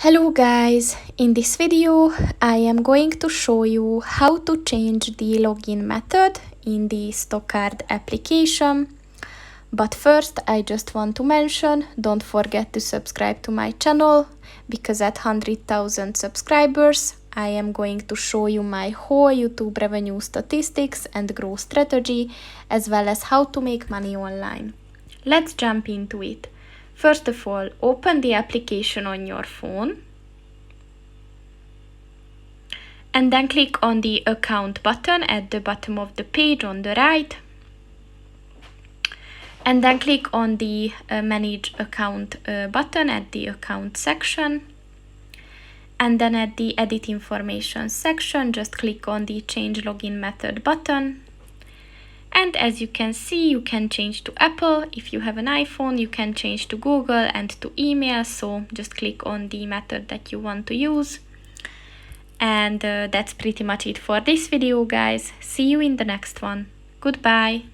Hello guys, in this video I am going to show you how to change the login method in the Stocard application. But first I just want to mention, don't forget to subscribe to my channel, because at 100,000 subscribers I am going to show you my whole YouTube revenue statistics and growth strategy, as well as how to make money online. Let's jump into it. First of all, open the application on your phone and then click on the account button at the bottom of the page on the right, and then click on the manage account button at the account section, and then at the edit information section just click on the change login method button. And as you can see, you can change to Apple. If you have an iPhone, you can change to Google and to email. So just click on the method that you want to use. And that's pretty much it for this video, guys. See you in the next one. Goodbye.